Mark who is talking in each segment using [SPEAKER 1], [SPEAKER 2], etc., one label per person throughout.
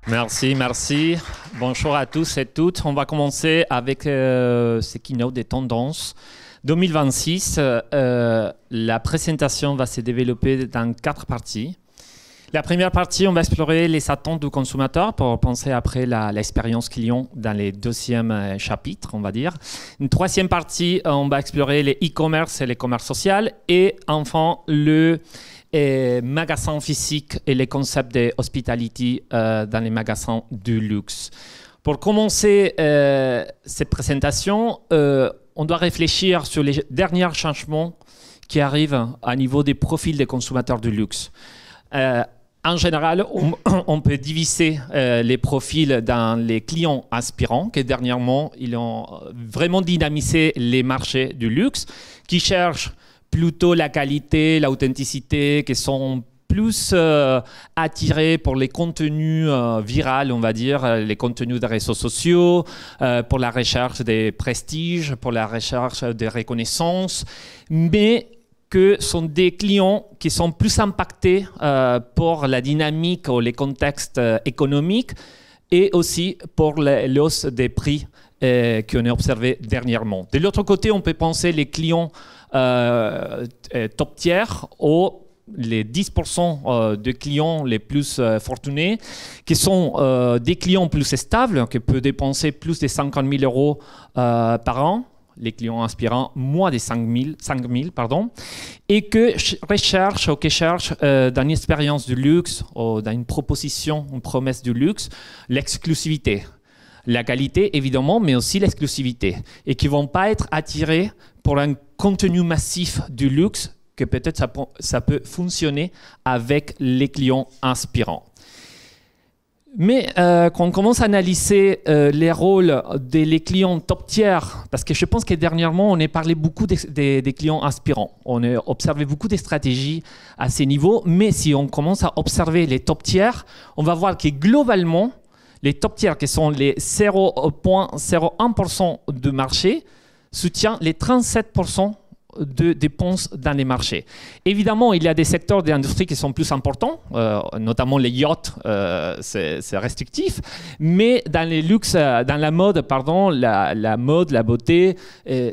[SPEAKER 1] Merci, merci. Bonjour à tous et toutes. On va commencer avec ce keynote des tendances 2026. La présentation va se développer dans 4 parties. La première partie, on va explorer les attentes du consommateur pour penser après l'expérience client dans les deuxièmes chapitres, on va dire. Une troisième partie, on va explorer les e-commerce et les commerces social. Et enfin, le magasins physiques et les concepts de hospitality dans les magasins du luxe. Pour commencer cette présentation, on doit réfléchir sur les derniers changements qui arrivent à niveau des profils des consommateurs du luxe. En général, on peut diviser les profils dans les clients aspirants, qui dernièrement, ils ont vraiment dynamisé les marchés du luxe, qui cherchent plutôt la qualité, l'authenticité, qui sont plus attirés pour les contenus virals, on va dire, les contenus des réseaux sociaux, pour la recherche des prestiges, pour la recherche des reconnaissances, mais que sont des clients qui sont plus impactés pour la dynamique ou les contextes économiques et aussi pour l'hausse des prix qu'on a observé dernièrement. De l'autre côté, on peut penser les clients top tiers ou les 10% de clients les plus fortunés, qui sont des clients plus stables, qui peuvent dépenser plus de 50 000 euros par an, les clients aspirants moins de 5 000, et que recherchent ou qui cherchent dans une expérience du luxe ou dans une proposition, une promesse du luxe, l'exclusivité. La qualité, évidemment, mais aussi l'exclusivité. Et qui ne vont pas être attirés pour un contenu massif du luxe, que peut-être ça peut fonctionner avec les clients inspirants. Mais quand on commence à analyser les rôles des clients top tiers, parce que je pense que dernièrement, on a parlé beaucoup des clients aspirants. On a observé beaucoup de stratégies à ces niveaux, mais si on commence à observer les top tiers, on va voir que globalement, les top tiers, qui sont les 0,01% du marché, soutiennent les 37% de dépenses dans les marchés. Évidemment, il y a des secteurs d'industrie qui sont plus importants, notamment les yachts, c'est restrictif, mais dans les luxes, dans la mode, la mode, la beauté,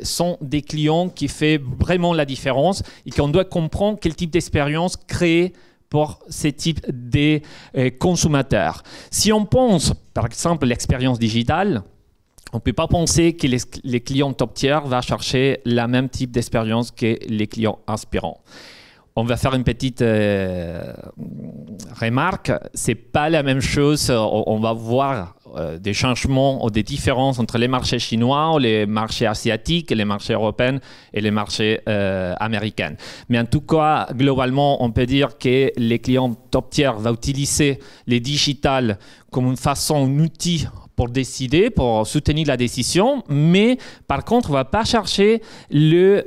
[SPEAKER 1] sont des clients qui font vraiment la différence et qu'on doit comprendre quel type d'expérience créer pour ce type de consommateurs. Si on pense, par exemple, l'expérience digitale, on ne peut pas penser que les clients top tiers vont chercher le même type d'expérience que les clients inspirants. On va faire une petite remarque. Ce n'est pas la même chose. On va voir des changements ou des différences entre les marchés chinois, les marchés asiatiques, les marchés européens et les marchés américains. Mais en tout cas, globalement, on peut dire que les clients top tiers vont utiliser les digitales comme une façon, un outil pour décider, pour soutenir la décision, mais par contre, on ne va pas chercher les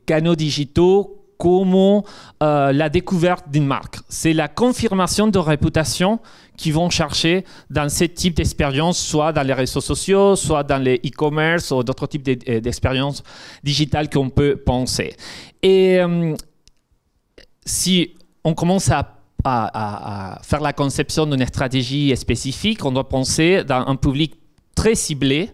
[SPEAKER 1] canaux digitaux comme la découverte d'une marque. C'est la confirmation de réputation qu'ils vont chercher dans ce type d'expérience, soit dans les réseaux sociaux, soit dans les e-commerce ou d'autres types d'expériences digitales qu'on peut penser. Et si on commence à faire la conception d'une stratégie spécifique, on doit penser dans un public très ciblé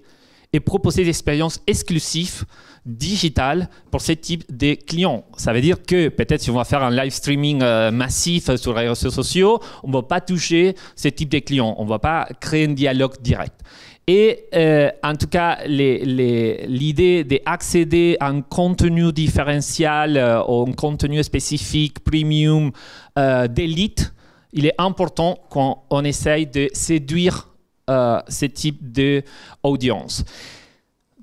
[SPEAKER 1] et proposer des expériences exclusives digitales pour ce type de clients. Ça veut dire que peut-être si on va faire un live streaming massif sur les réseaux sociaux, on ne va pas toucher ce type de clients. On ne va pas créer un dialogue direct. Et en tout cas, l'idée d'accéder à un contenu différentiel ou un contenu spécifique, premium, d'élite, il est important quand on essaye de séduire ce type d'audience.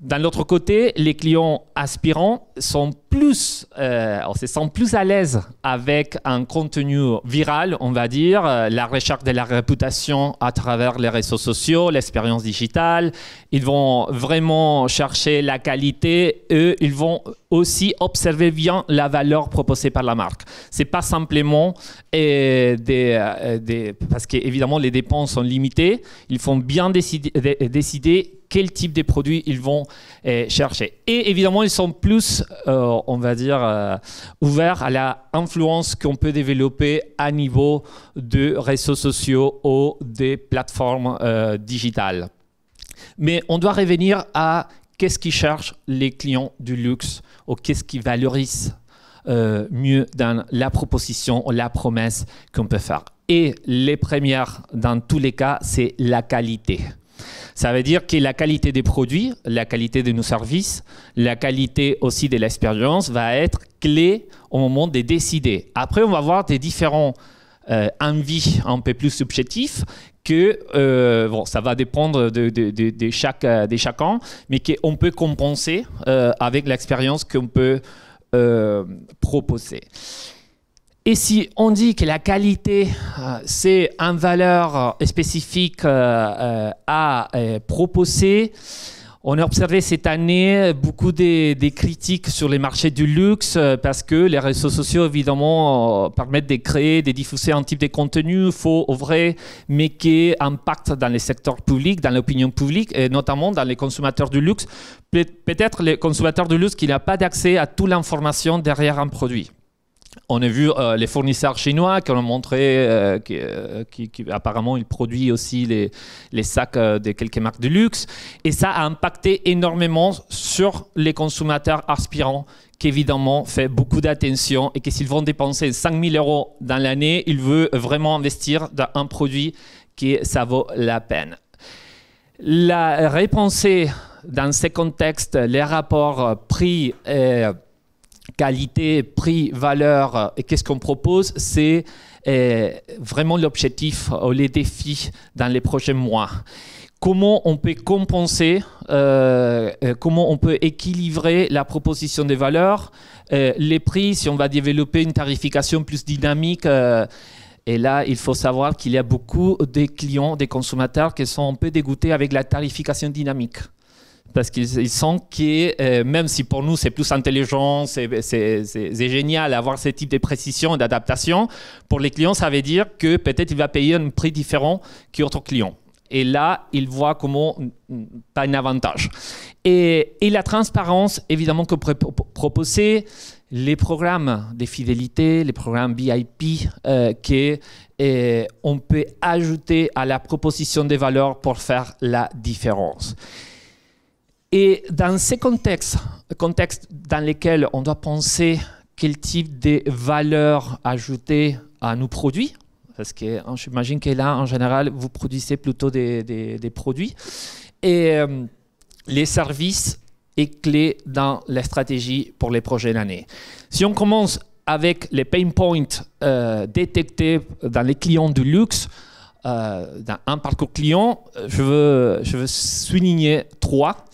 [SPEAKER 1] D'un autre côté, les clients aspirants sont se sentent plus à l'aise avec un contenu viral, on va dire, la recherche de la réputation à travers les réseaux sociaux, l'expérience digitale. Ils vont vraiment chercher la qualité et ils vont aussi observer bien la valeur proposée par la marque. C'est pas simplement parce qu'évidemment les dépenses sont limitées, ils font bien décider quel type de produits ils vont chercher. Et évidemment, ils sont plus on va dire, ouvert à l'influence qu'on peut développer à niveau de réseaux sociaux ou des plateformes digitales. Mais on doit revenir à qu'est-ce qui cherchent les clients du luxe ou qu'est-ce qui valorise mieux dans la proposition ou la promesse qu'on peut faire. Et les premières, dans tous les cas, c'est la qualité. Ça veut dire que la qualité des produits, la qualité de nos services, la qualité aussi de l'expérience va être clé au moment de décider. Après, on va avoir des différents envies un peu plus subjectifs que bon, ça va dépendre de chacun, mais qu'on peut compenser avec l'expérience qu'on peut proposer. Et si on dit que la qualité, c'est une valeur spécifique à proposer, on a observé cette année beaucoup de critiques sur les marchés du luxe parce que les réseaux sociaux, évidemment, permettent de créer, de diffuser un type de contenu faux ou vrai, mais qui impacte dans les secteurs publics, dans l'opinion publique, et notamment dans les consommateurs du luxe. Peut-être les consommateurs du luxe qui n'ont pas d'accès à toute l'information derrière un produit. On a vu les fournisseurs chinois qui ont montré qu'apparemment ils produisent aussi les sacs de quelques marques de luxe. Et ça a impacté énormément sur les consommateurs aspirants qui évidemment fait beaucoup d'attention et que s'ils vont dépenser 5 000 € dans l'année, ils veulent vraiment investir dans un produit qui ça vaut la peine. La repenser dans ces contextes, les rapports prix qualité, prix, valeur, et qu'est-ce qu'on propose, c'est vraiment l'objectif, les défis dans les prochains mois. Comment on peut compenser, comment on peut équilibrer la proposition de valeur, les prix, si on va développer une tarification plus dynamique. Et là, il faut savoir qu'il y a beaucoup de clients, des consommateurs qui sont un peu dégoûtés avec la tarification dynamique. Parce qu'ils sentent que même si pour nous c'est plus intelligent, c'est génial d'avoir ce type de précision et d'adaptation, pour les clients ça veut dire que peut-être il va payer un prix différent qu'autre client. Et là, il voit comment pas un avantage. Et la transparence, évidemment, que proposer les programmes de fidélité, les programmes VIP qu'on peut ajouter à la proposition de valeur pour faire la différence. Et dans ces contextes dans lesquels on doit penser quel type de valeur ajouter à nos produits, parce que j'imagine que là, en général, vous produisez plutôt des produits, et les services est clé dans la stratégie pour les prochaines années. Si on commence avec les pain points détectés dans les clients du luxe, dans un parcours client, je veux souligner 3.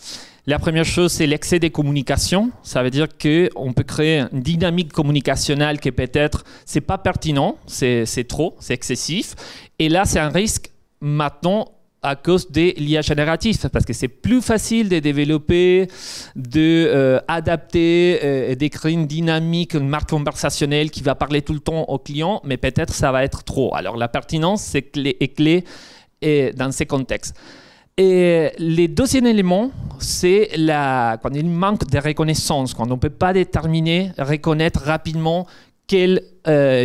[SPEAKER 1] La première chose, c'est l'excès des communications. Ça veut dire qu'on peut créer une dynamique communicationnelle qui peut-être, c'est pas pertinent, c'est trop, c'est excessif. Et là, c'est un risque maintenant à cause des l'IA génératif, parce que c'est plus facile de développer, d'adapter et d'écrire une dynamique, une marque conversationnelle qui va parler tout le temps aux clients, mais peut-être ça va être trop. Alors la pertinence est clé dans ces contextes. Et le deuxième élément, c'est quand il manque de reconnaissance, quand on ne peut pas reconnaître rapidement quel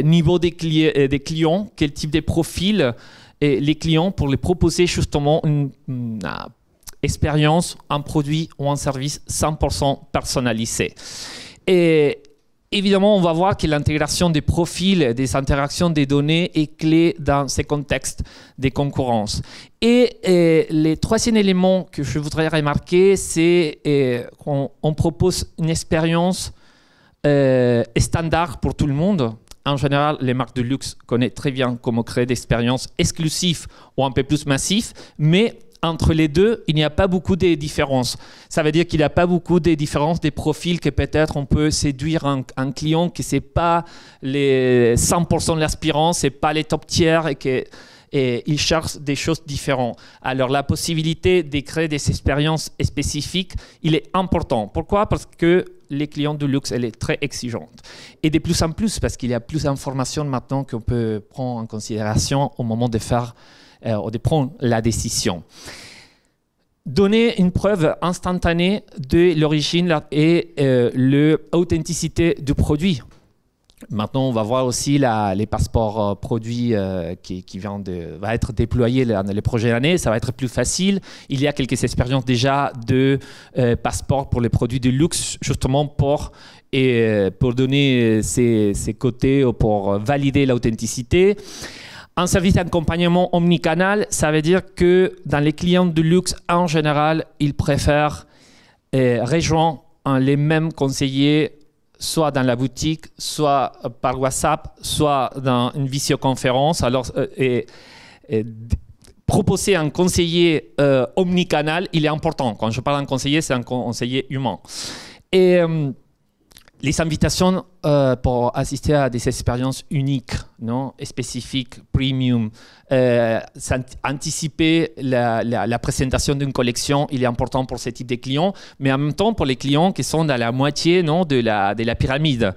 [SPEAKER 1] niveau des clients, quel type de profil les clients pour les proposer justement une expérience, un produit ou un service 100% personnalisé. Et évidemment, on va voir que l'intégration des profils, des interactions des données est clé dans ces contextes de concurrence. Et le troisième élément que je voudrais remarquer, c'est qu'on propose une expérience standard pour tout le monde. En général, les marques de luxe connaissent très bien comment créer des expériences exclusives ou un peu plus massives, mais entre les deux, il n'y a pas beaucoup de différences. Ça veut dire qu'il n'y a pas beaucoup de différences des profils que peut-être on peut séduire un client qui c'est pas les 100% de l'aspirant, c'est pas les top tiers et il cherche des choses différentes. Alors la possibilité de créer des expériences spécifiques, il est important. Pourquoi? Parce que les clients du luxe, elle est très exigeante. Et de plus en plus, parce qu'il y a plus d'informations maintenant qu'on peut prendre en considération au moment de faire ou de prendre la décision. donner une preuve instantanée de l'origine et l'authenticité du produit. Maintenant, on va voir aussi les passeports produits qui va être déployés les prochaines années. Ça va être plus facile. Il y a quelques expériences déjà de passeports pour les produits de luxe, justement pour donner ces côtés, pour valider l'authenticité. Un service d'accompagnement omnicanal, ça veut dire que dans les clients de luxe, en général, ils préfèrent rejoindre les mêmes conseillers, soit dans la boutique, soit par WhatsApp, soit dans une visioconférence. Alors, proposer un conseiller omnicanal, il est important. Quand je parle d'un conseiller, c'est un conseiller humain. Et les invitations pour assister à des expériences uniques, non, spécifiques, premium, anticiper la présentation d'une collection, il est important pour ce type de clients, mais en même temps pour les clients qui sont dans la moitié, non, de la pyramide.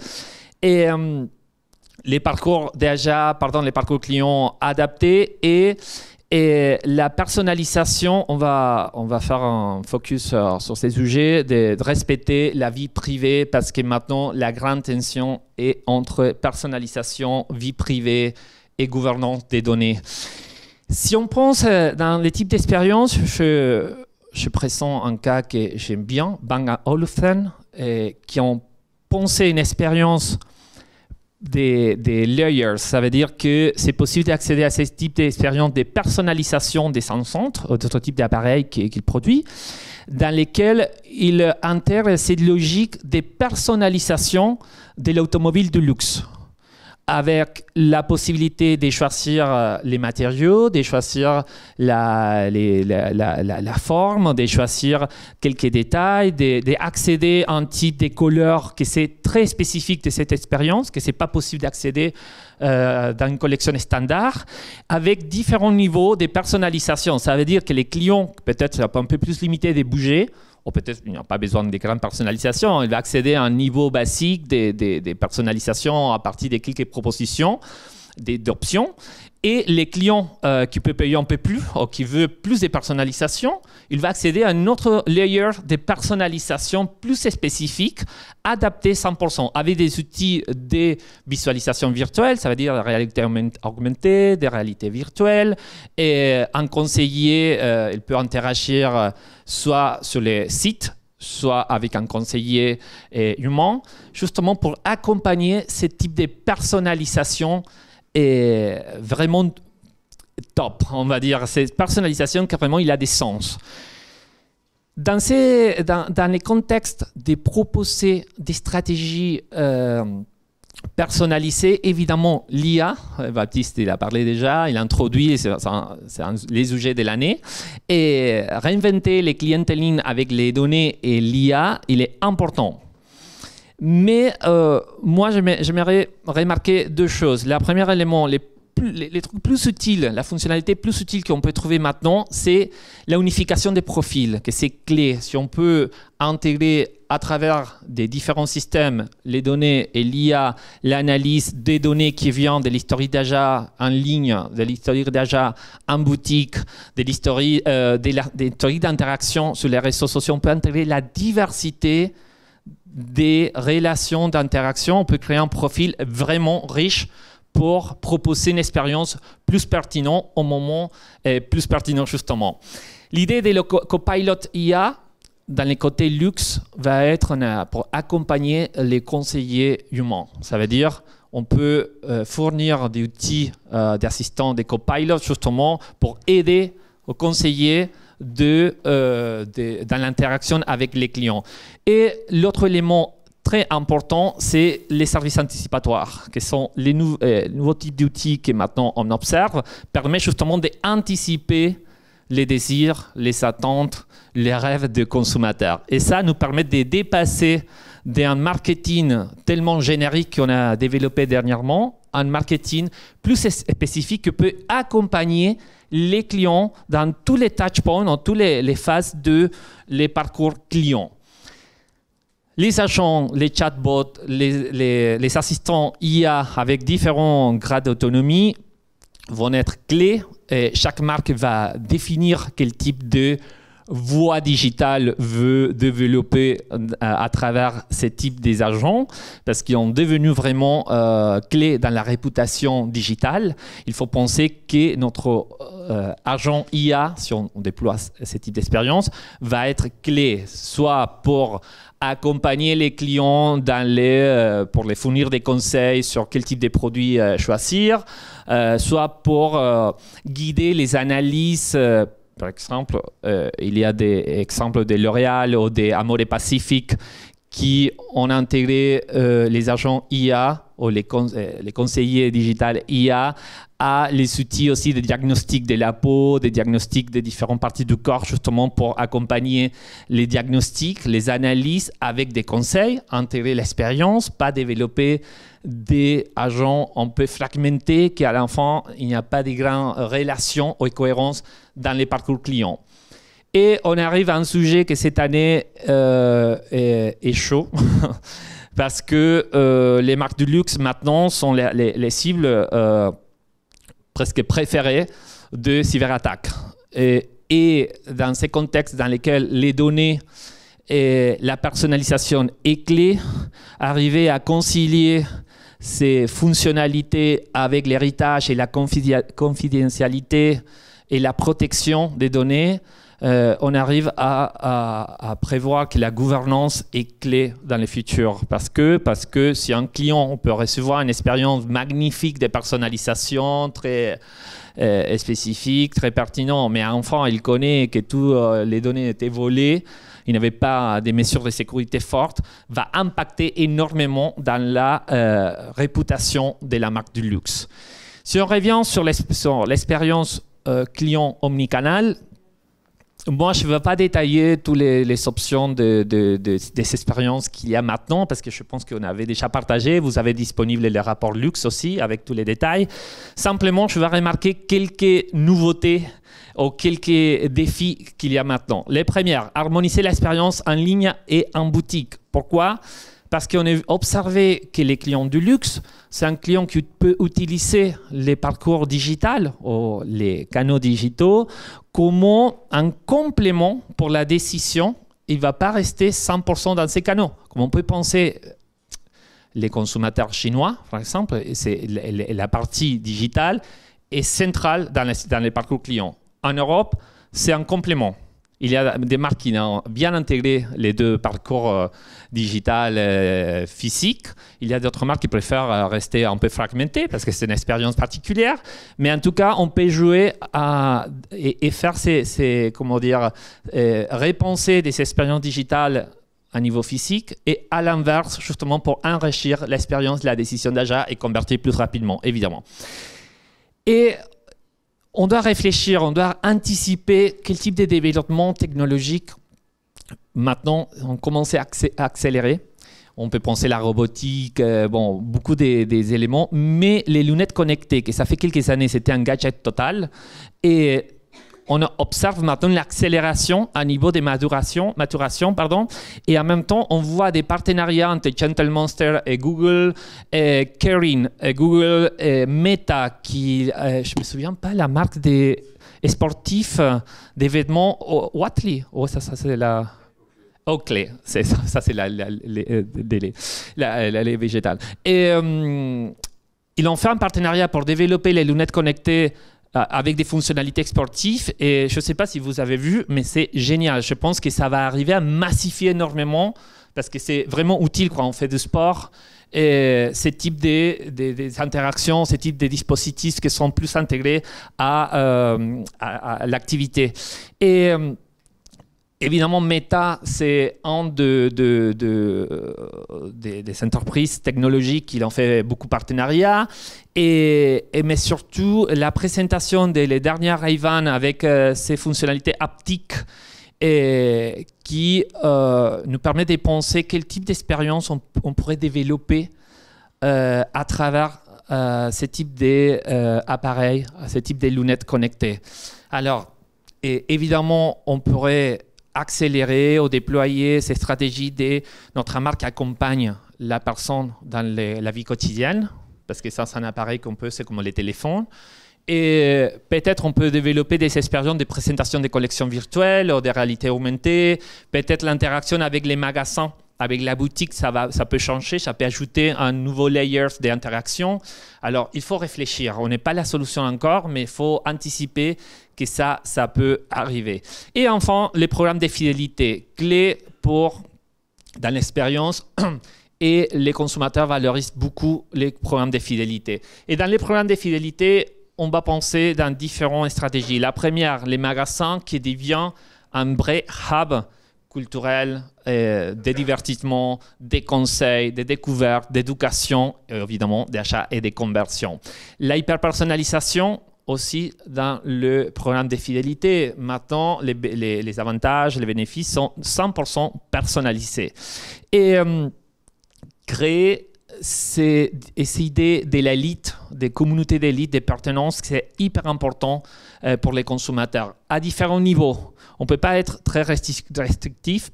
[SPEAKER 1] Et les parcours clients adaptés et la personnalisation, on va faire un focus sur ces sujets, de respecter la vie privée parce que maintenant, la grande tension est entre personnalisation, vie privée et gouvernance des données. Si on pense dans les types d'expériences, je présente un cas que j'aime bien, Bang & Olufsen, qui ont pensé une expérience des layers. Ça veut dire que c'est possible d'accéder à ce type d'expérience de personnalisation des centres ou d'autres types d'appareils qu'il produit, dans lesquels il intègre cette logique de personnalisation de l'automobile de luxe, avec la possibilité de choisir les matériaux, de choisir la forme, de choisir quelques détails, d'accéder à un type de couleur qui c'est très spécifique de cette expérience, que ce n'est pas possible d'accéder dans une collection standard, avec différents niveaux de personnalisation. Ça veut dire que les clients, peut-être un peu plus limités de bouger, ou peut-être il n'y a pas besoin de grandes personnalisations, il va accéder à un niveau basique de personnalisation à partir de quelques propositions, d'options. Et les clients qui peuvent payer un peu plus ou qui veulent plus de personnalisation, il va accéder à un autre layer de personnalisation plus spécifique, adapté 100%, avec des outils de visualisation virtuelle, ça veut dire la réalité augmentée, des réalités virtuelles. Et un conseiller, il peut interagir soit sur les sites, soit avec un conseiller humain, justement pour accompagner ce type de personnalisation est vraiment top, on va dire. Cette personnalisation, carrément, il a des sens. Dans les contextes de proposer des stratégies personnalisées, évidemment, l'IA, Baptiste, il a parlé déjà, il a introduit, c'est les sujets de l'année, et réinventer les clientelines avec les données et l'IA, il est important. Mais moi, j'aimerais remarquer deux choses. Le premier élément, les trucs plus utiles, la fonctionnalité plus utile qu'on peut trouver maintenant, c'est la unification des profils, que c'est clé. Si on peut intégrer à travers des différents systèmes les données et l'IA, l'analyse des données qui viennent de l'historique d'achat en ligne, de l'historique d'achat en boutique, de l'historique d'interaction sur les réseaux sociaux, on peut intégrer la diversité des relations d'interaction, on peut créer un profil vraiment riche pour proposer une expérience plus pertinente au moment plus pertinent justement. L'idée de le copilot IA dans les côtés luxe va être pour accompagner les conseillers humains. Ça veut dire on peut fournir des outils d'assistants, des copilots justement pour aider aux conseillers dans l'interaction avec les clients. Et l'autre élément très important, c'est les services anticipatoires, qui sont les nouveaux types d'outils que maintenant on observe, permettent justement d'anticiper les désirs, les attentes, les rêves des consommateurs. Et ça nous permet de dépasser d'un marketing tellement générique qu'on a développé dernièrement, un marketing plus spécifique qui peut accompagner les clients dans tous les touchpoints, dans toutes les phases de les parcours clients. Les agents, les chatbots, les assistants IA avec différents grades d'autonomie vont être clés. Et chaque marque va définir quel type de voie digitale veut développer à travers ce type des agents, parce qu'ils sont devenus vraiment clés dans la réputation digitale. Il faut penser que notre agent IA, si on déploie ce type d'expérience, va être clé, soit pour accompagner les clients pour les fournir des conseils sur quel type de produits choisir, soit pour guider les analyses. Par exemple, il y a des exemples de L'Oréal ou des Amore Pacific qui ont intégré les agents IA ou les conseillers digitales IA à les outils aussi de diagnostic de la peau, des diagnostics des différentes parties du corps, justement pour accompagner les diagnostics, les analyses avec des conseils, intégrer l'expérience, pas développer des agents un peu fragmentés qu'à la fin, il n'y a pas de grandes relations ou cohérence dans les parcours clients. Et on arrive à un sujet que cette année est chaud parce que les marques du luxe maintenant sont les cibles presque préférées de cyberattaques. Et dans ces contextes dans lesquels les données et la personnalisation est clé, arriver à concilier ces fonctionnalités avec l'héritage et la confidentialité et la protection des données, on arrive à prévoir que la gouvernance est clé dans le futur. Parce que si un client on peut recevoir une expérience magnifique de personnalisation, très spécifique, très pertinent, mais enfin il connaît que toutes les données étaient volées, il n'avait pas des mesures de sécurité fortes, va impacter énormément dans la réputation de la marque du luxe. Si on revient sur l'expérience client omnicanal, moi, je ne veux pas détailler toutes les options des expériences qu'il y a maintenant, parce que je pense qu'on avait déjà partagé. Vous avez disponible les rapports luxe aussi, avec tous les détails. Simplement, je vais remarquer quelques nouveautés ou quelques défis qu'il y a maintenant. Les premières, harmoniser l'expérience en ligne et en boutique. Pourquoi ? Parce qu'on a observé que les clients du luxe, c'est un client qui peut utiliser les parcours digitaux ou les canaux digitaux comme un complément pour la décision. Il ne va pas rester 100% dans ces canaux. Comme on peut penser, les consommateurs chinois, par exemple, la partie digitale est centrale dans les parcours clients. En Europe, c'est un complément. Il y a des marques qui ont bien intégré les deux parcours digital physique. Il y a d'autres marques qui préfèrent rester un peu fragmentées parce que c'est une expérience particulière. Mais en tout cas, on peut jouer et faire repenser des expériences digitales à niveau physique et à l'inverse, justement pour enrichir l'expérience de la décision d'achat et convertir plus rapidement, évidemment. Et on doit réfléchir, on doit anticiper quel type de développement technologique maintenant on commence à accélérer. On peut penser la robotique, beaucoup des éléments, mais les lunettes connectées, que ça fait quelques années, c'était un gadget total. Et on observe maintenant l'accélération à niveau de maturation, et en même temps, on voit des partenariats entre Gentle Monster et Google, et Kering, et Google, et Meta, qui, je ne me souviens pas la marque des sportifs, des vêtements, Watley, ça c'est la... Oakley, c'est ça c'est la lait végétale. Et ils ont fait un partenariat pour développer les lunettes connectées avec des fonctionnalités sportives et je ne sais pas si vous avez vu, mais c'est génial. Je pense que ça va arriver à massifier énormément parce que c'est vraiment utile quand on fait du sport. Et ce type des interactions, ce type de dispositifs qui sont plus intégrés à l'activité. Et évidemment, Meta, c'est un des entreprises technologiques qui ont fait beaucoup de partenariats. Mais surtout, la présentation des dernières Ray-Ban avec ses fonctionnalités haptiques qui nous permet de penser quel type d'expérience on pourrait développer à travers ce type d'appareils, ce type de lunettes connectées. Alors, évidemment, on pourrait accélérer ou déployer ces stratégies de notre marque accompagne la personne dans la vie quotidienne, parce que ça, c'est un appareil qu'on peut, c'est comme les téléphones. Et peut-être on peut développer des expériences de présentation des collections virtuelles ou de réalité augmentée. Peut-être l'interaction avec les magasins, avec la boutique, ça peut changer, ça peut ajouter un nouveau layer d'interaction. Alors, il faut réfléchir. On n'est pas la solution encore, mais il faut anticiper que ça peut arriver. Et enfin, les programmes de fidélité, clés dans l'expérience. Et les consommateurs valorisent beaucoup les programmes de fidélité. Et dans les programmes de fidélité, on va penser dans différentes stratégies. La première, les magasins qui deviennent un vrai hub culturel, des divertissements, des conseils, des découvertes, d'éducation, et évidemment d'achat et de conversion. La hyperpersonnalisation aussi dans le programme de fidélité. Maintenant, les avantages, les bénéfices sont 100% personnalisés. Et créer ces idées de l'élite, des communautés d'élite, des pertenances, c'est hyper important pour les consommateurs à différents niveaux. On ne peut pas être très restrictif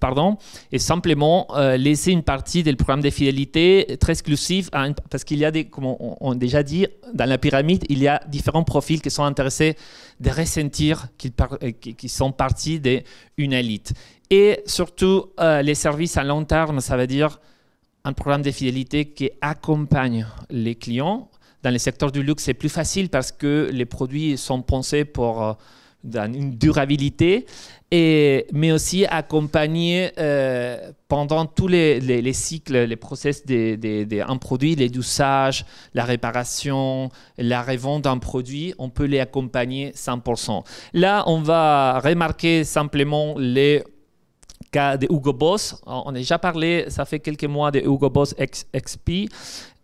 [SPEAKER 1] et simplement laisser une partie du programme de fidélité très exclusive parce qu'il y a comme on a déjà dit, dans la pyramide, il y a différents profils qui sont intéressés de ressentir qu'ils sont partie d'une élite. Et surtout, les services à long terme, ça veut dire un programme de fidélité qui accompagne les clients. Dans le secteur du luxe, c'est plus facile parce que les produits sont pensés pour une durabilité, mais aussi accompagner pendant tous les cycles, les process d'un produit, les usages, la réparation, la revente d'un produit, on peut les accompagner 100%. Là, on va remarquer simplement les cas de Hugo Boss. On a déjà parlé, ça fait quelques mois de Hugo Boss XP,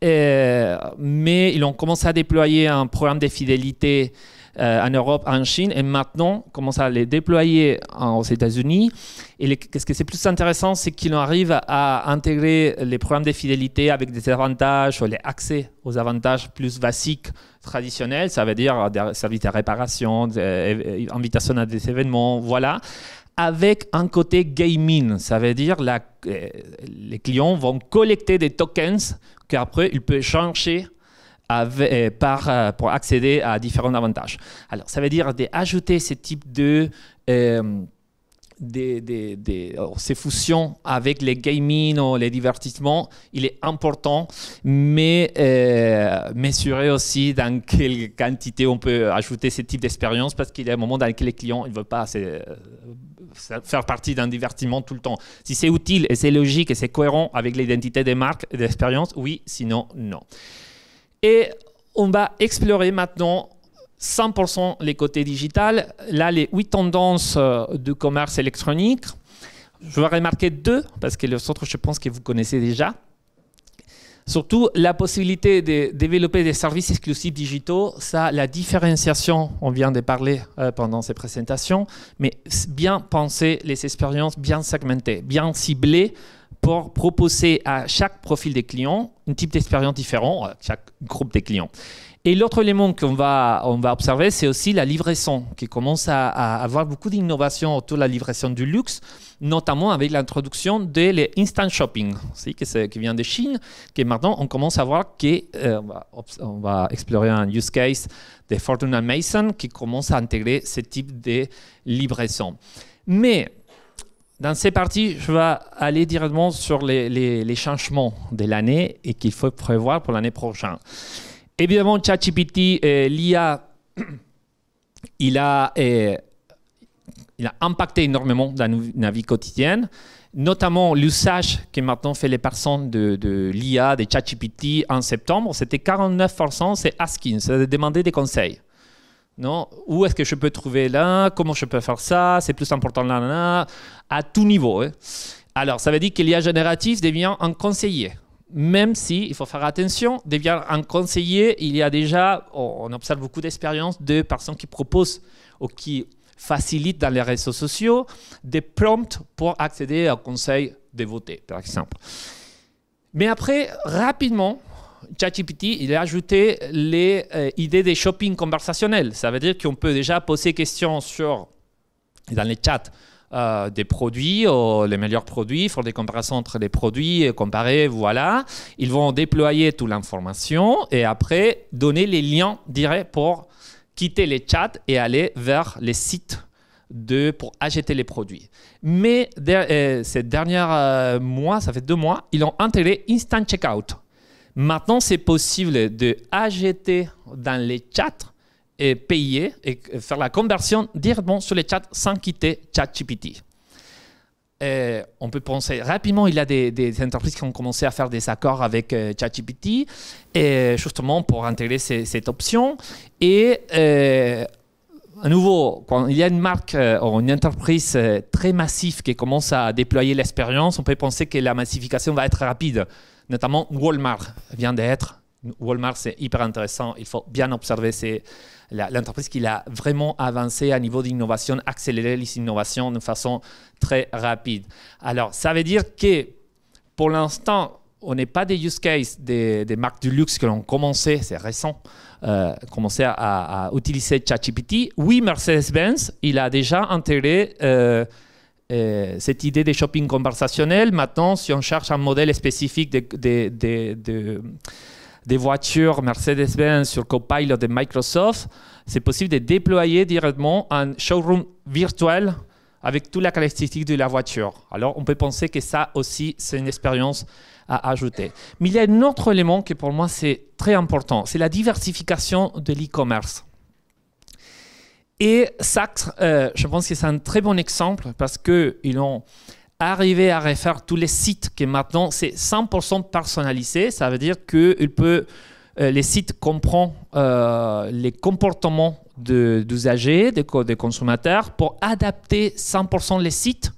[SPEAKER 1] mais ils ont commencé à déployer un programme de fidélité en Europe, en Chine, et maintenant commencent à les déployer aux États-Unis. Et ce qui est plus intéressant, c'est qu'ils arrivent à intégrer les programmes de fidélité avec des avantages, ou les accès aux avantages plus basiques, traditionnels, ça veut dire des services de réparation, des invitations à des événements, voilà, avec un côté gaming, ça veut dire les clients vont collecter des tokens qu'après ils peuvent changer pour accéder à différents avantages. Alors, ça veut dire d'ajouter ce type ces fusions avec les gaming ou les divertissements, il est important, mais mesurer aussi dans quelle quantité on peut ajouter ce type d'expérience, parce qu'il y a un moment dans lequel les clients ne veulent pas faire partie d'un divertissement tout le temps. Si c'est utile et c'est logique et c'est cohérent avec l'identité des marques et des expériences, oui, sinon, non. Et on va explorer maintenant 100% les côtés digital. Là, les 8 tendances du commerce électronique. Je vais remarquer 2, parce que les autres, je pense que vous connaissez déjà. Surtout, la possibilité de développer des services exclusifs digitaux, ça, la différenciation, on vient de parler pendant ces présentations, mais bien penser les expériences, bien segmentées, bien ciblées, pour proposer à chaque profil des clients un type d'expérience différent, à chaque groupe des clients. Et l'autre élément qu'on va observer, c'est aussi la livraison, qui commence à avoir beaucoup d'innovations autour de la livraison du luxe, notamment avec l'introduction de l'instant shopping, qui vient de Chine, que maintenant on commence à voir qu'on va explorer un use case de Fortnum & Mason qui commence à intégrer ce type de livraison. Mais dans ces parties, je vais aller directement sur les changements de l'année et qu'il faut prévoir pour l'année prochaine. Évidemment, ChatGPT, l'IA, il a impacté énormément dans la vie quotidienne, notamment l'usage que maintenant fait les personnes de l'IA, de ChatGPT en septembre. C'était 49%, c'est asking, c'est de demander des conseils. Non? Où est-ce que je peux trouver là? Comment je peux faire ça? C'est plus important là, à tout niveau. Hein. Alors, ça veut dire que l'IA générative devient un conseiller. Même si, il faut faire attention, devient un conseiller, il y a déjà, on observe beaucoup d'expériences de personnes qui proposent ou qui facilitent dans les réseaux sociaux des prompts pour accéder au conseil de voter, par exemple. Mais après, rapidement, ChatGPT, il a ajouté les idées de shopping conversationnel. Ça veut dire qu'on peut déjà poser des questions dans les chats des produits, les meilleurs produits, faire des comparaisons entre les produits, comparer, voilà. Ils vont déployer toute l'information et après donner les liens directs pour quitter les chats et aller vers les sites pour acheter les produits. Mais ces derniers mois, ça fait 2 mois, ils ont intégré Instant Checkout. Maintenant, c'est possible d'acheter dans les chats et payer et faire la conversion directement sur les chats sans quitter ChatGPT. On peut penser rapidement, il y a des entreprises qui ont commencé à faire des accords avec ChatGPT justement pour intégrer cette option. Et à nouveau, quand il y a une marque ou une entreprise très massive qui commence à déployer l'expérience, on peut penser que la massification va être rapide. Notamment Walmart vient d'être. Walmart, c'est hyper intéressant. Il faut bien observer. C'est l'entreprise qui a vraiment avancé à niveau d'innovation, accéléré les innovations de façon très rapide. Alors, ça veut dire que pour l'instant, on n'est pas des use cases des marques du luxe qui ont commencé, c'est récent, commencé à utiliser ChatGPT. Oui, Mercedes-Benz, il a déjà intégré cette idée de shopping conversationnel. Maintenant, si on cherche un modèle spécifique des voitures Mercedes-Benz sur Copilot de Microsoft, c'est possible de déployer directement un showroom virtuel avec toute la caractéristique de la voiture. Alors, on peut penser que ça aussi, c'est une expérience à ajouter. Mais il y a un autre élément qui, pour moi, c'est très important. C'est la diversification de l'e-commerce. Et Saks, je pense que c'est un très bon exemple parce qu'ils ont arrivé à refaire tous les sites qui maintenant, c'est 100% personnalisé. Ça veut dire que les sites comprennent les comportements d'usagers, des consommateurs pour adapter 100% les sites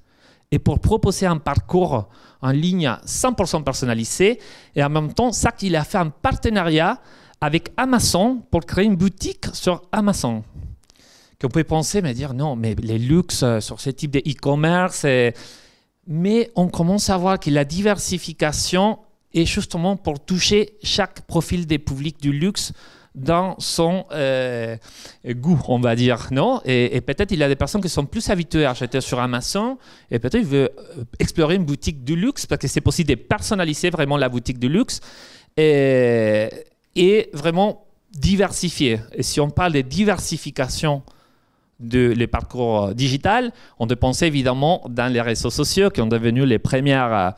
[SPEAKER 1] et pour proposer un parcours en ligne 100% personnalisé. Et en même temps, Saks, il a fait un partenariat avec Amazon pour créer une boutique sur Amazon. Qu'on peut penser, mais dire non, mais les luxes sur ce type de e-commerce. Mais on commence à voir que la diversification est justement pour toucher chaque profil des publics du luxe dans son goût, on va dire. Non et peut-être il y a des personnes qui sont plus habituées à acheter sur Amazon et peut-être ils veulent explorer une boutique du luxe parce que c'est possible de personnaliser vraiment la boutique du luxe et vraiment diversifier. Et si on parle de diversification les parcours digital, on peut penser évidemment dans les réseaux sociaux qui ont devenu les premières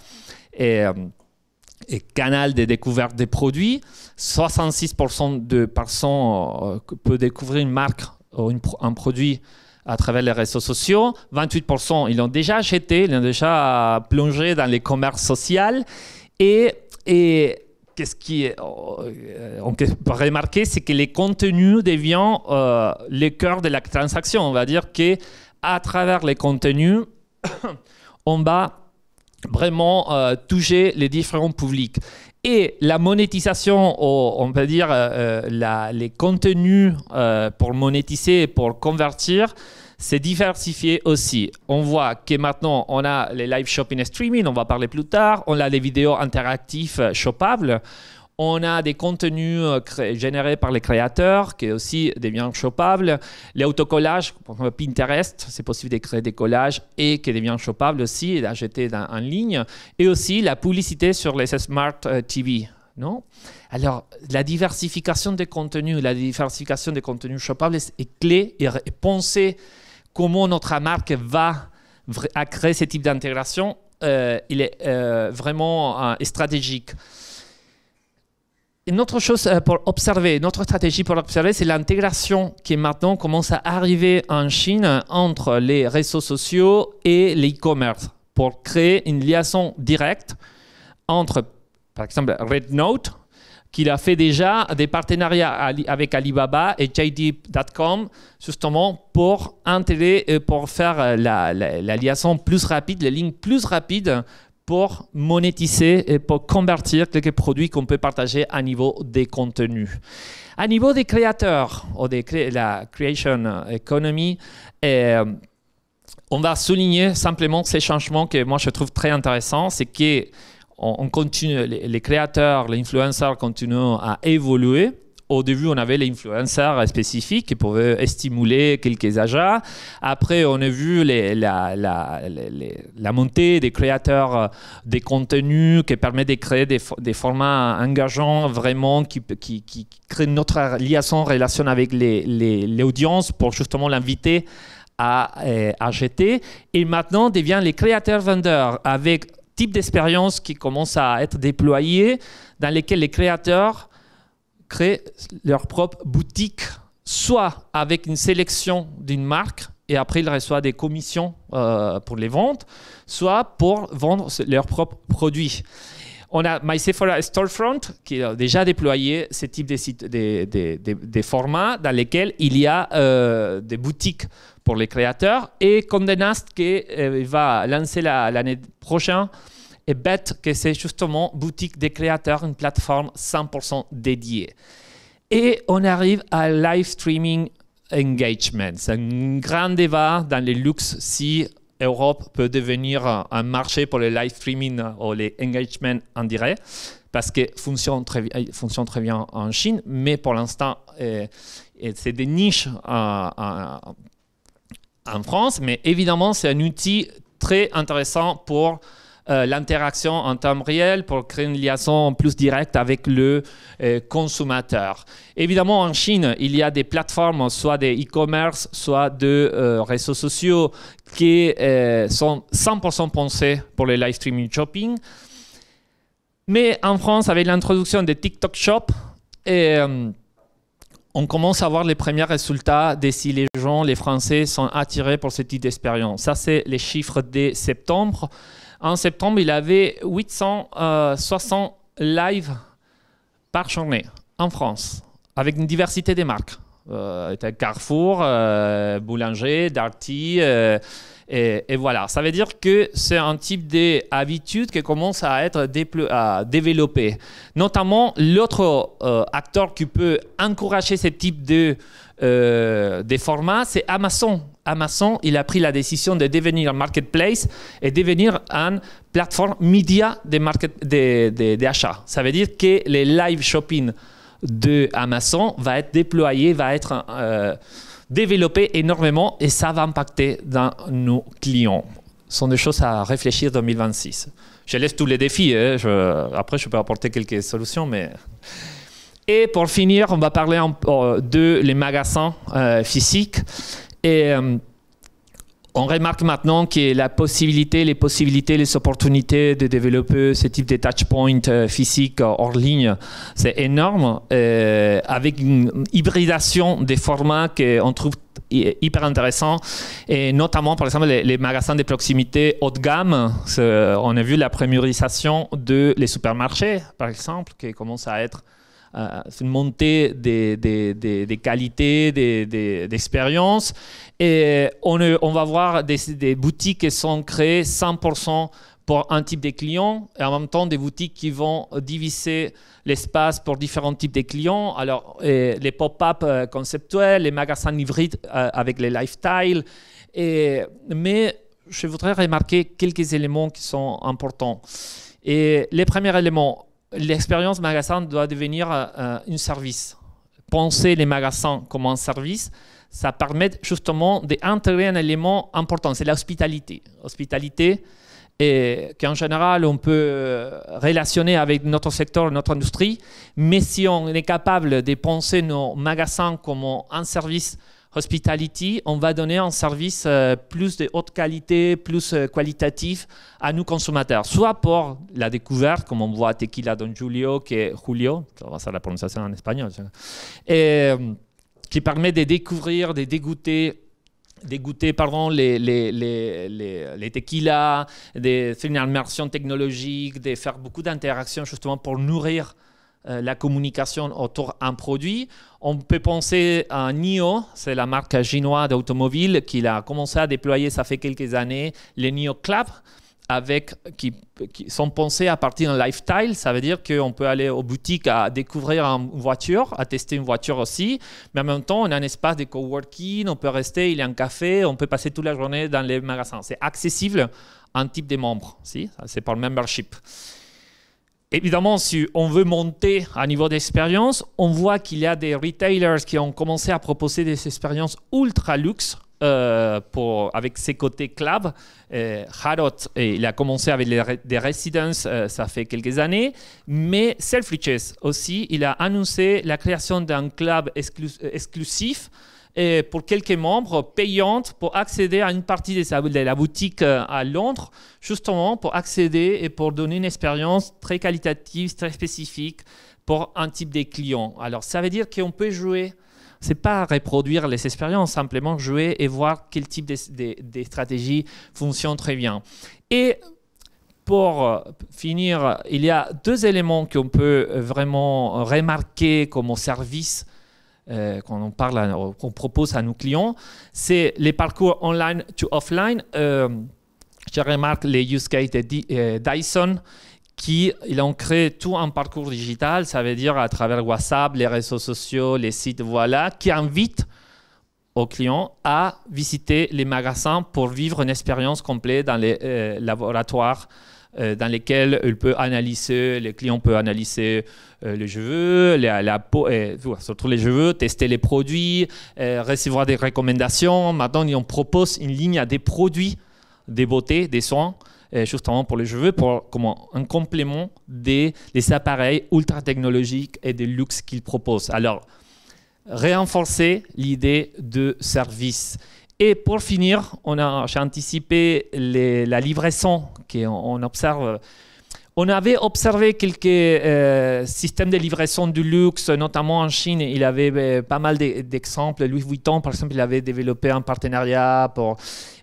[SPEAKER 1] canaux de découverte des produits. 66% de personnes peuvent découvrir une marque ou un produit à travers les réseaux sociaux. 28% ils l'ont déjà acheté, ils l'ont déjà plongé dans les commerces sociaux. Et qu'est-ce qu'on peut remarquer, c'est que les contenus deviennent le cœur de la transaction. On va dire qu'à travers les contenus, on va vraiment toucher les différents publics. Et la monétisation, on peut dire les contenus pour monétiser et pour convertir, c'est diversifié aussi. On voit que maintenant, on a les live shopping et streaming, on va parler plus tard. On a des vidéos interactives shoppables. On a des contenus générés par les créateurs qui aussi deviennent shoppables. Les autocollages, Pinterest, c'est possible de créer des collages et qui deviennent shoppables aussi et d'acheter en ligne. Et aussi la publicité sur les Smart TV. Non? Alors, la diversification des contenus, shoppables est clé et penser comment notre marque va créer ce type d'intégration, il est vraiment stratégique. Une autre chose pour observer, notre stratégie pour observer, c'est l'intégration qui maintenant commence à arriver en Chine entre les réseaux sociaux et l'e-commerce pour créer une liaison directe entre, par exemple, RedNote, qu'il a fait déjà des partenariats avec Alibaba et JD.com, justement pour intégrer et pour faire la liaison plus rapide, les lignes plus rapides pour monétiser et pour convertir quelques produits qu'on peut partager à niveau des contenus. À niveau des créateurs, ou de la creation economy, on va souligner simplement ces changements que moi je trouve très intéressants, c'est que on continue, les créateurs, les influenceurs continuent à évoluer. Au début, on avait les influenceurs spécifiques qui pouvaient stimuler quelques achats. Après, on a vu la montée des créateurs des contenus qui permet de créer des formats engageants vraiment qui créent notre relation avec l'audience pour justement l'inviter à acheter. Et maintenant, devient les créateurs-vendeurs avec type d'expérience qui commence à être déployée dans lesquelles les créateurs créent leur propre boutique, soit avec une sélection d'une marque, et après ils reçoivent des commissions pour les ventes, soit pour vendre leurs propres produits. On a My Sephora Storefront qui a déjà déployé ce type de sites, des formats dans lesquels il y a des boutiques pour les créateurs, et Condé Nast qui va lancer l'année prochaine et bête que c'est justement boutique des créateurs, une plateforme 100% dédiée. Et on arrive à live streaming engagement. C'est un grand débat dans les luxe si Europe peut devenir un marché pour le live streaming ou les engagements en direct, parce que fonctionne très bien en Chine, mais pour l'instant, c'est des niches en France, mais évidemment, c'est un outil très intéressant pour l'interaction en temps réel, pour créer une liaison plus directe avec le consommateur. Évidemment, en Chine, il y a des plateformes, soit des e-commerce, soit de réseaux sociaux qui sont 100% pensés pour le live streaming shopping. Mais en France, avec l'introduction de TikTok Shop, on commence à voir les premiers résultats de si les gens, les Français, sont attirés pour ce type d'expérience. Ça, c'est les chiffres de septembre. En septembre, il avait 860 lives par journée en France, avec une diversité des marques. Carrefour, Boulanger, Darty, et voilà. Ça veut dire que c'est un type d'habitude qui commence à être développé. Notamment, l'autre acteur qui peut encourager ce type de formats, c'est Amazon. Amazon, il a pris la décision de devenir un marketplace et devenir une plateforme média d'achat. Ça veut dire que les live shopping de Amazon va être déployé, va être développé énormément, et ça va impacter dans nos clients. Ce sont des choses à réfléchir en 2026. Je laisse tous les défis. Après, je peux apporter quelques solutions, mais... Et pour finir, on va parler de les magasins physiques. Et on remarque maintenant que les possibilités, les opportunités de développer ce type de touchpoint physique hors ligne, c'est énorme, avec une hybridation des formats qu'on trouve hyper intéressant, et notamment par exemple les magasins de proximité haut de gamme. On a vu la premierisation des supermarchés par exemple, qui commence à être une montée des qualités, d'expérience. Et on va voir des boutiques qui sont créées 100% pour un type de client, et en même temps des boutiques qui vont diviser l'espace pour différents types de clients. Alors, les pop-up conceptuels, les magasins hybrides avec les lifestyle. Mais je voudrais remarquer quelques éléments qui sont importants. Et les premiers éléments, l'expérience magasin doit devenir un service. Penser les magasins comme un service, ça permet justement d'intégrer un élément important, c'est l'hospitalité. Hospitalité, qu'en général, on peut relationner avec notre secteur, notre industrie, mais si on est capable de penser nos magasins comme un service hospitality, on va donner un service plus de haute qualité, plus qualitatif à nos consommateurs. Soit pour la découverte, comme on voit à Tequila Don Julio, qui est Julio, c'est la prononciation en espagnol, et qui permet de découvrir, de dégoûter les tequilas, de faire une immersion technologique, de faire beaucoup d'interactions justement pour nourrir la communication autour d'un produit. On peut penser à NIO, c'est la marque chinoise d'automobile qui a commencé à déployer, ça fait quelques années, les NIO Club, qui sont pensés à partir d'un lifestyle. Ça veut dire qu'on peut aller aux boutiques à découvrir une voiture, à tester une voiture aussi, mais en même temps, on a un espace de coworking, on peut rester, il y a un café, on peut passer toute la journée dans les magasins. C'est accessible à un type de membres, si? C'est par membership. Évidemment, si on veut monter à niveau d'expérience, on voit qu'il y a des retailers qui ont commencé à proposer des expériences ultra luxe avec ses côtés club. Harrods, il a commencé avec des residences, ça fait quelques années, mais Selfridges aussi, il a annoncé la création d'un club exclusif pour quelques membres payantes pour accéder à une partie de la boutique à Londres, justement pour accéder et pour donner une expérience très qualitative, très spécifique pour un type de client. Alors, ça veut dire qu'on peut jouer, c'est pas reproduire les expériences, simplement jouer et voir quel type de stratégie fonctionne très bien. Et pour finir, il y a deux éléments qu'on peut vraiment remarquer comme service quand on propose à nos clients, c'est les parcours online to offline. Je remarque les use cases de Dyson ils ont créé tout un parcours digital, ça veut dire à travers WhatsApp, les réseaux sociaux, les sites, voilà, qui invitent aux clients à visiter les magasins pour vivre une expérience complète dans les laboratoires dans lesquels le client peut analyser les cheveux, la peau, surtout les cheveux, tester les produits, recevoir des recommandations. Maintenant, on propose une ligne à des produits de beauté, des soins, justement pour les cheveux, comme un complément des appareils ultra technologiques et de luxe qu'ils proposent. Alors, renforcer l'idée de service. Et pour finir, j'ai anticipé la livraison qu'on observe. On avait observé quelques systèmes de livraison du luxe, notamment en Chine. Il y avait pas mal d'exemples. Louis Vuitton, par exemple, il avait développé un partenariat.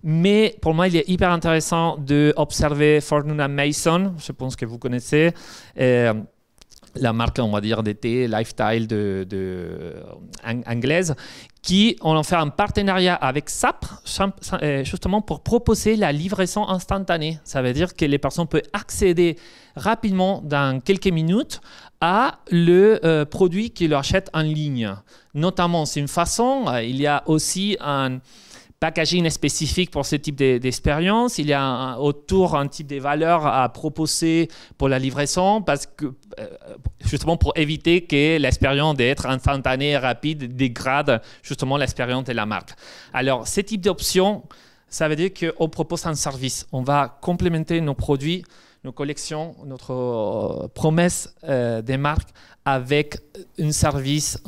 [SPEAKER 1] Mais pour moi, il est hyper intéressant d'observer Fortnum & Mason. Je pense que vous connaissez. La marque, on va dire, d'été, lifestyle anglaise, qui ont fait un partenariat avec SAP, justement pour proposer la livraison instantanée. Ça veut dire que les personnes peuvent accéder rapidement, dans quelques minutes, à le produit qu'ils achètent en ligne. Notamment, c'est une façon, il y a aussi un packaging spécifique pour ce type d'expérience. Il y a autour un type de valeurs à proposer pour la livraison parce que, justement pour éviter que l'expérience d'être instantanée et rapide dégrade justement l'expérience de la marque. Alors, ce type d'option, ça veut dire qu'on propose un service. On va complémenter nos produits, nos collections, notre promesse des marques avec un service,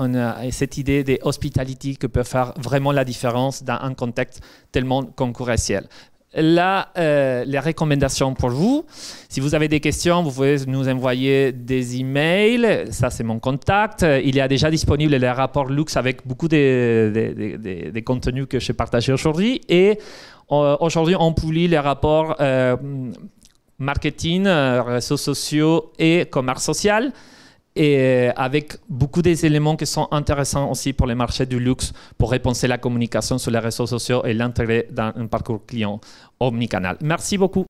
[SPEAKER 1] cette idée de hospitality qui peut faire vraiment la différence dans un contexte tellement concurrentiel. Là, les recommandations pour vous. Si vous avez des questions, vous pouvez nous envoyer des emails. Ça, c'est mon contact. Il y a déjà disponible les rapports Luxe avec beaucoup de contenus que j'ai partagés aujourd'hui. Et aujourd'hui, on publie les rapports marketing, réseaux sociaux et commerce social. Et avec beaucoup des éléments qui sont intéressants aussi pour les marchés du luxe, pour repenser la communication sur les réseaux sociaux et l'intégrer dans un parcours client omnicanal. Merci beaucoup.